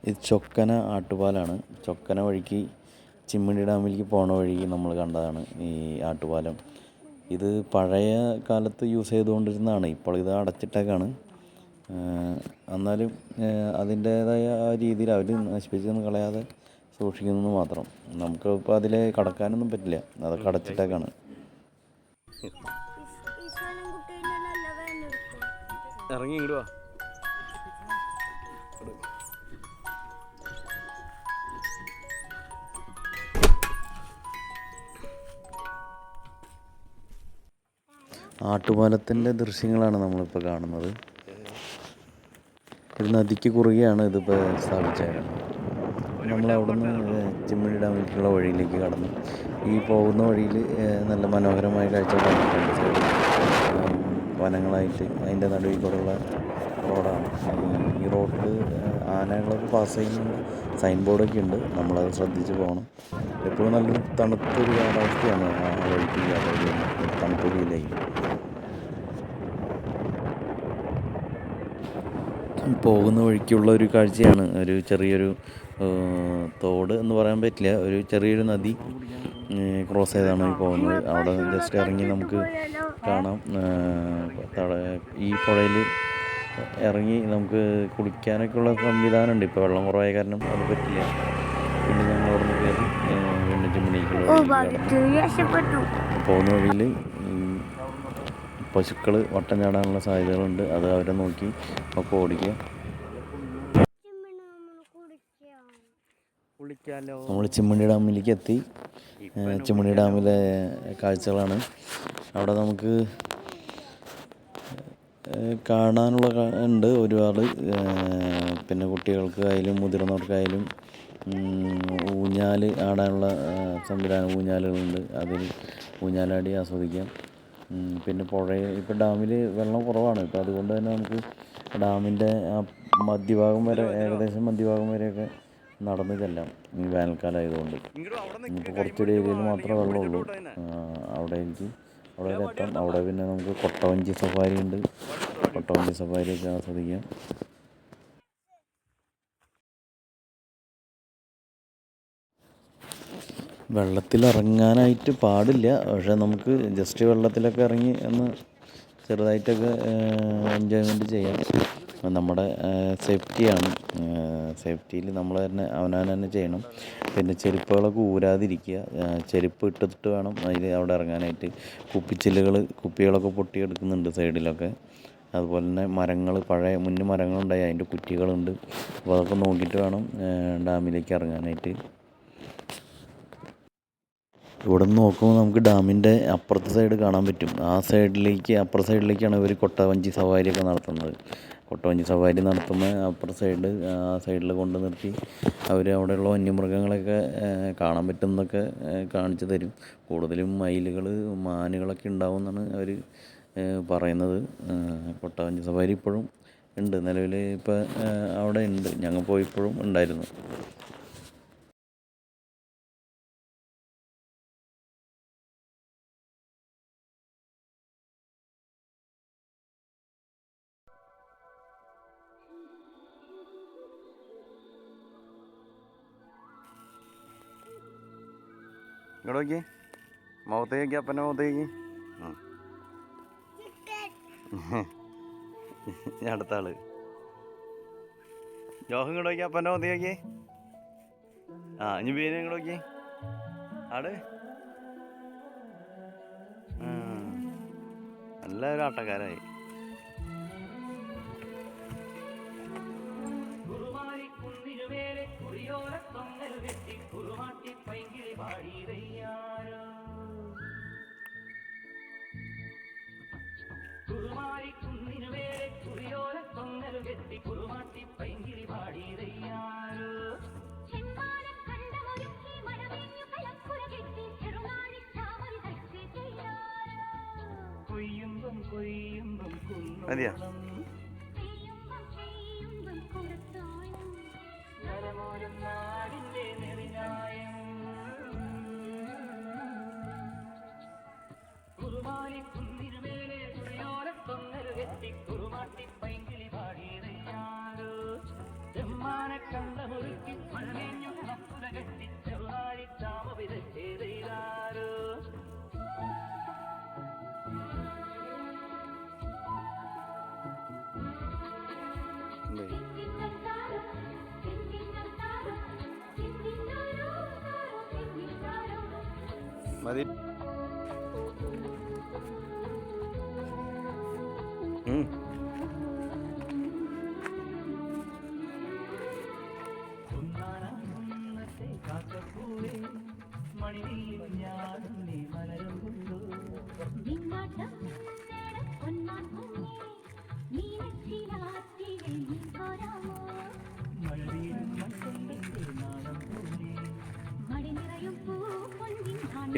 ഇത് ചൊക്കന ആട്ടുപാലാണ്. ചൊക്കന വഴിക്ക് ചിമ്മിണി ഡാമിലേക്ക് പോണ വഴിക്ക് നമ്മൾ കണ്ടതാണ് ഈ ആട്ടുപാലം. ഇത് പഴയ കാലത്ത് യൂസ് ചെയ്തുകൊണ്ടിരുന്നതാണ്. ഇപ്പോൾ ഇത് അടച്ചിട്ടേക്കാണ്. എന്നാലും അതിൻ്റേതായ ആ രീതിയിൽ അവർ നശിപ്പിച്ചൊന്നും കളയാതെ സൂക്ഷിക്കുന്നു മാത്രം. നമുക്ക് ഇപ്പോൾ അതിൽ കടക്കാനൊന്നും പറ്റില്ല, അതൊക്കെ അടച്ചിട്ടേക്കാണ്. ഇറങ്ങി ഇടുക. ആട്ടുപാലത്തിൻ്റെ ദൃശ്യങ്ങളാണ് നമ്മളിപ്പോൾ കാണുന്നത്. ഒരു നദിക്ക് കുറുകെയാണ് ഇതിപ്പോൾ സ്ഥാപിച്ചേക്കുന്നത്. നമ്മളവിടെ നിന്ന് ചിമ്മിണി ഡാമിലേക്കുള്ള വഴിയിലേക്ക് കടന്നു. ഈ പോകുന്ന വഴിയിൽ നല്ല മനോഹരമായ കാഴ്ചകളാണ്. രണ്ട് സൈഡ് വനങ്ങളായിട്ട് അതിൻ്റെ നടുവിൽ കൂടെയുള്ള റോഡാണ്. ഈ റോഡിൽ ആനകളൊക്കെ പാസ് ചെയ്യുന്ന സൈൻ ബോർഡൊക്കെ ഉണ്ട്. നമ്മളത് ശ്രദ്ധിച്ച് പോകണം. എപ്പോഴും നല്ലൊരു തണുത്തൊരു കാലാവസ്ഥയാണ് ആ വഴിക്ക് യാത്ര ചെയ്യുന്നത്. തണുപ്പ് ഫീൽ ചെയ്യും. പോകുന്ന വഴിക്കുള്ള ഒരു കാഴ്ചയാണ് ഒരു ചെറിയൊരു തോട് എന്ന് പറയാൻ പറ്റില്ല, ഒരു ചെറിയൊരു നദി ക്രോസ് ചെയ്താണ് ഈ പോകുന്നത്. അവിടെ ജസ്റ്റ് ഇറങ്ങി നമുക്ക് കാണാം. ഈ പുഴയിൽ ഇറങ്ങി നമുക്ക് കുളിക്കാനൊക്കെയുള്ള സംവിധാനമുണ്ട്. ഇപ്പോൾ വെള്ളം കുറവായ കാരണം അത് പറ്റില്ല. പിന്നെ ഞങ്ങൾ അവിടെ നിന്ന് കയറി വീണ്ടും ചിമ്മിണിക്കുള്ള പോകുന്ന വഴിയിൽ പശുക്കൾ വട്ടം ചാടാനുള്ള സാധ്യതകളുണ്ട്. അത് അവരെ നോക്കി ഒക്കെ ഓടിക്കുക. നമ്മൾ ചിമ്മിണി ഡാമിലേക്ക് എത്തി. ചിമ്മിണി ഡാമിലെ കാഴ്ചകളാണ്. അവിടെ നമുക്ക് കാണാനുള്ള ഉണ്ട് ഒരുപാട്. പിന്നെ കുട്ടികൾക്കായാലും മുതിർന്നവർക്കായാലും ഊഞ്ഞാൽ ആടാനുള്ള സംവിധാനം, ഊഞ്ഞാലുകളുണ്ട്. അതിൽ ഊഞ്ഞാലാടി ആസ്വദിക്കാം. പിന്നെ ഇപ്പോൾ ഡാമിൽ വെള്ളം കുറവാണ്. ഇപ്പോൾ അതുകൊണ്ട് തന്നെ നമുക്ക് ഡാമിൻ്റെ ആ മധ്യഭാഗം വരെ, ഏകദേശം മധ്യഭാഗം വരെയൊക്കെ നടന്ന് ചെല്ലാം. ഈ വേനൽക്കാലമായതുകൊണ്ട് നമുക്ക് കുറച്ചൊരു ഏരിയയിൽ മാത്രമേ വെള്ളമുള്ളൂ. അവിടെ വരെ എത്താം. അവിടെ പിന്നെ നമുക്ക് കൊട്ടവഞ്ചി സഫാരി ഉണ്ട്. കൊട്ടവഞ്ചി സഫാരിയൊക്കെ ആസ്വദിക്കാം. വെള്ളത്തിലിറങ്ങാനായിട്ട് പാടില്ല, പക്ഷേ നമുക്ക് ജസ്റ്റ് വെള്ളത്തിലൊക്കെ ഇറങ്ങി ഒന്ന് ചെറുതായിട്ടൊക്കെ എൻജോയ്മെൻറ്റ് ചെയ്യാം. നമ്മുടെ സേഫ്റ്റിയാണ്. സേഫ്റ്റിയിൽ നമ്മൾ തന്നെ അവനവൻ തന്നെ ചെയ്യണം. പിന്നെ ചെരുപ്പുകളൊക്കെ ഊരാതിരിക്കുക. ചെരുപ്പ് ഇട്ടിട്ട് വേണം അവിടെ ഇറങ്ങാനായിട്ട്. കുപ്പികളൊക്കെ പൊട്ടിയെടുക്കുന്നുണ്ട് സൈഡിലൊക്കെ. അതുപോലെ തന്നെ പഴയ മരങ്ങളുണ്ടായി, അതിൻ്റെ കുറ്റികളുണ്ട്. അപ്പോൾ അതൊക്കെ നോക്കിയിട്ട് വേണം ഡാമിലേക്ക് ഇറങ്ങാനായിട്ട്. ഇവിടെ നിന്ന് നോക്കുമ്പോൾ നമുക്ക് ഡാമിൻ്റെ അപ്പുറത്തെ സൈഡ് കാണാൻ പറ്റും. അപ്പുറത്തെ സൈഡിലേക്കാണ് ഇവർ കൊട്ടവഞ്ചി സവാരിയൊക്കെ നടത്തുന്നത്. കൊട്ടവഞ്ചി സവാരി നടത്തുമ്പോൾ ആ സൈഡിൽ കൊണ്ട് നിർത്തി അവർ അവിടെയുള്ള വന്യമൃഗങ്ങളൊക്കെ കാണാൻ പറ്റുന്നതൊക്കെ കാണിച്ചു തരും. കൂടുതലും മയിലുകൾ, മാനുകളൊക്കെ ഉണ്ടാവും എന്നാണ് അവർ പറയുന്നത്. കൊട്ടവഞ്ചി സവാരി ഇപ്പോഴും ഉണ്ട് നിലവിൽ. ഇപ്പോൾ അവിടെ ഉണ്ട്, ഞങ്ങൾ പോയപ്പോഴും ഉണ്ടായിരുന്നു. ഇങ്ങോട്ട് നോക്കി, മുഖത്തേക്ക്, അപ്പൻ്റെ മുഖത്തേക്ക്. അടുത്ത ആള് ജോഹം ഇങ്ങോട്ട് നോക്കി, അപ്പൻ്റെ മുഖത്തേക്ക്. ഇനി ബീനെ ഇങ്ങോട്ട് നോക്കി. ആട് നല്ലൊരു ആട്ടക്കാരായി. മതിയാ? കുറുമാട്ടി പൈങ്കിളി പാടിയാരോ ചെമ്മാന മതി.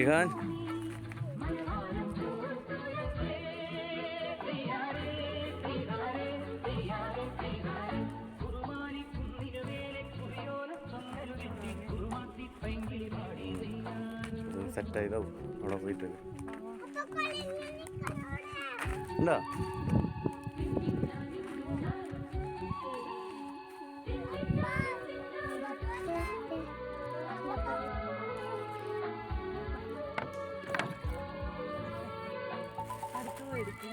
ഇഹാൻ സെറ്റായതാവും അവിടെ പോയിട്ട് എന്താ അടുത്ത്